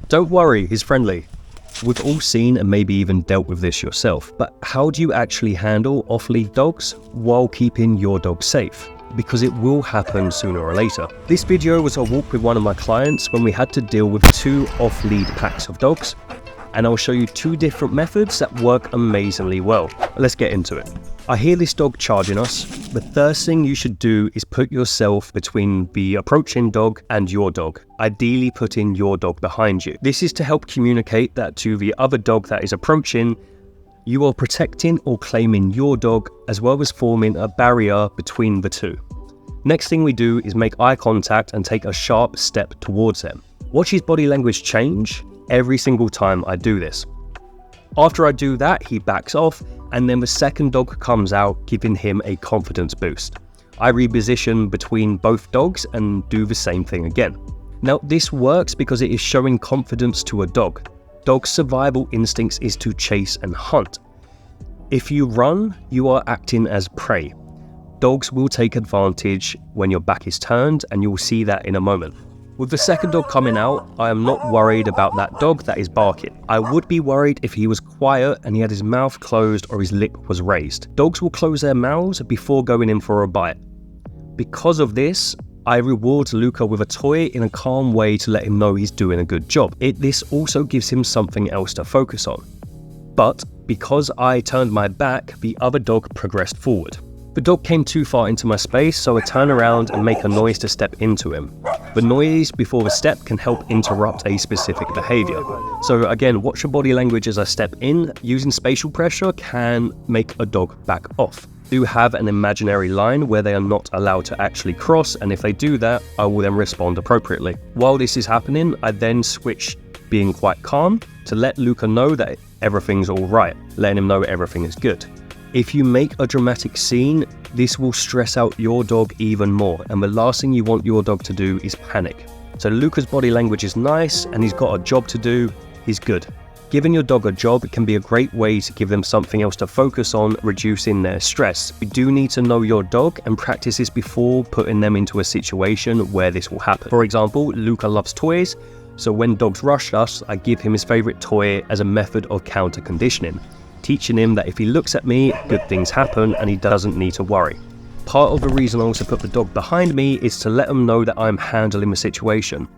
Don't worry, he's friendly. We've all seen and maybe even dealt with this yourself, but how do you actually handle off-lead dogs while keeping your dog safe? Because it will happen sooner or later. This video was a walk with one of my clients when we had to deal with 2 off-lead packs of dogs, and I'll show you 2 different methods that work amazingly well. Let's get into it. I hear this dog charging us. The first thing you should do is put yourself between the approaching dog and your dog, ideally putting your dog behind you. This is to help communicate that to the other dog that is approaching, you are protecting or claiming your dog, as well as forming a barrier between the 2. Next thing we do is make eye contact and take a sharp step towards them. Watch his body language change every single time I do this. After I do that, he backs off, and then the second dog comes out, giving him a confidence boost. I reposition between both dogs and do the same thing again. Now, this works because it is showing confidence to a dog. Dog's survival instincts is to chase and hunt. If you run, you are acting as prey. Dogs will take advantage when your back is turned, and you will see that in a moment. With the second dog coming out, I am not worried about that dog that is barking. I would be worried if he was quiet and he had his mouth closed or his lip was raised. Dogs will close their mouths before going in for a bite. Because of this, I reward Luca with a toy in a calm way to let him know he's doing a good job. This also gives him something else to focus on. But because I turned my back, the other dog progressed forward. The dog came too far into my space, so I turn around and make a noise to step into him. The noise before the step can help interrupt a specific behavior. So again, watch your body language as I step in. Using spatial pressure can make a dog back off. Do have an imaginary line where they are not allowed to actually cross, and if they do that, I will then respond appropriately. While this is happening, I then switch being quite calm to let Luca know that everything's all right, letting him know everything is good. If you make a dramatic scene, this will stress out your dog even more, and the last thing you want your dog to do is panic. So Luca's body language is nice and he's got a job to do, he's good. Giving your dog a job can be a great way to give them something else to focus on, reducing their stress. You do need to know your dog and practice this before putting them into a situation where this will happen. For example, Luca loves toys, so when dogs rush us, I give him his favorite toy as a method of counter conditioning, teaching him that if he looks at me, good things happen and he doesn't need to worry. Part of the reason I also put the dog behind me is to let them know that I'm handling the situation.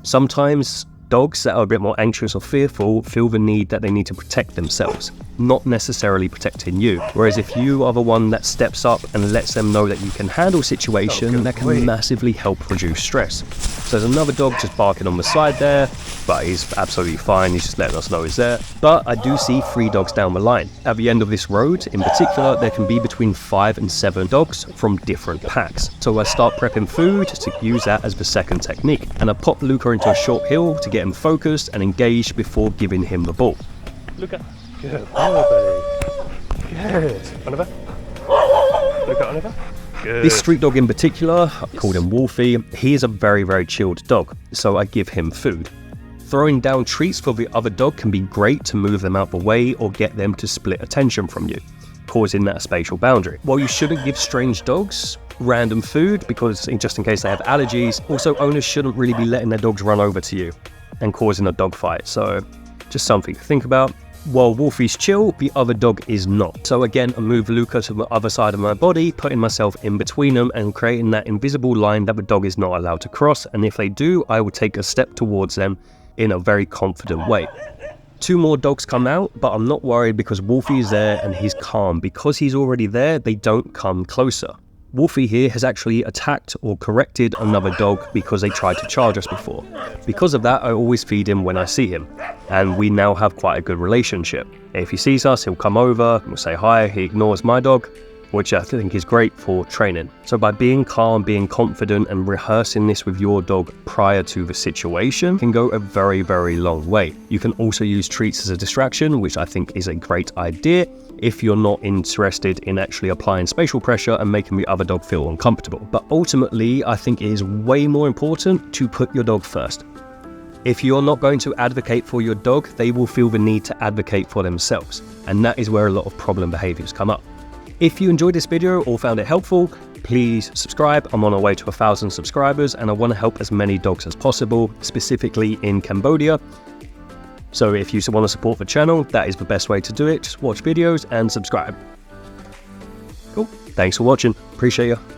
Sometimes dogs that are a bit more anxious or fearful feel the need that they need to protect themselves, not necessarily protecting you. Whereas if you are the one that steps up and lets them know that you can handle a situation, that can massively help reduce stress. So there's another dog just barking on the side there, but he's absolutely fine, he's just letting us know he's there. But I do see 3 dogs down the line. At the end of this road, in particular, there can be between 5 and 7 dogs from different packs. So I start prepping food to use that as the second technique, and I pop Luca into a short hill to get him focused and engaged before giving him the ball. Luca. Good boy, buddy. Good. Oliver. Luca, Oliver. Good. This street dog in particular, I've called him Wolfie, he is a very, very chilled dog, so I give him food. Throwing down treats for the other dog can be great to move them out the way or get them to split attention from you, causing that spatial boundary. While you shouldn't give strange dogs random food, because just in case they have allergies, also owners shouldn't really be letting their dogs run over to you and causing a dog fight, so just something to think about. While Wolfie's chill, the other dog is not. So again, I move Luca to the other side of my body, putting myself in between them and creating that invisible line that the dog is not allowed to cross, and if they do, I will take a step towards them in a very confident way. 2 more dogs come out, but I'm not worried because Wolfie is there and he's calm. Because he's already there, they don't come closer. Wolfie here has actually attacked or corrected another dog because they tried to charge us before. Because of that, I always feed him when I see him, and we now have quite a good relationship. If he sees us, he'll come over, we'll say hi, he ignores my dog, which I think is great for training. So by being calm, being confident, and rehearsing this with your dog prior to the situation can go a very, very long way. You can also use treats as a distraction, which I think is a great idea if you're not interested in actually applying spatial pressure and making the other dog feel uncomfortable. But ultimately, I think it is way more important to put your dog first. If you're not going to advocate for your dog, they will feel the need to advocate for themselves. And that is where a lot of problem behaviors come up. If you enjoyed this video or found it helpful, please subscribe. I'm on our way to 1,000 subscribers and I want to help as many dogs as possible, specifically in Cambodia. So if you want to support the channel, that is the best way to do it. Just watch videos and subscribe. Cool. Thanks for watching. Appreciate you.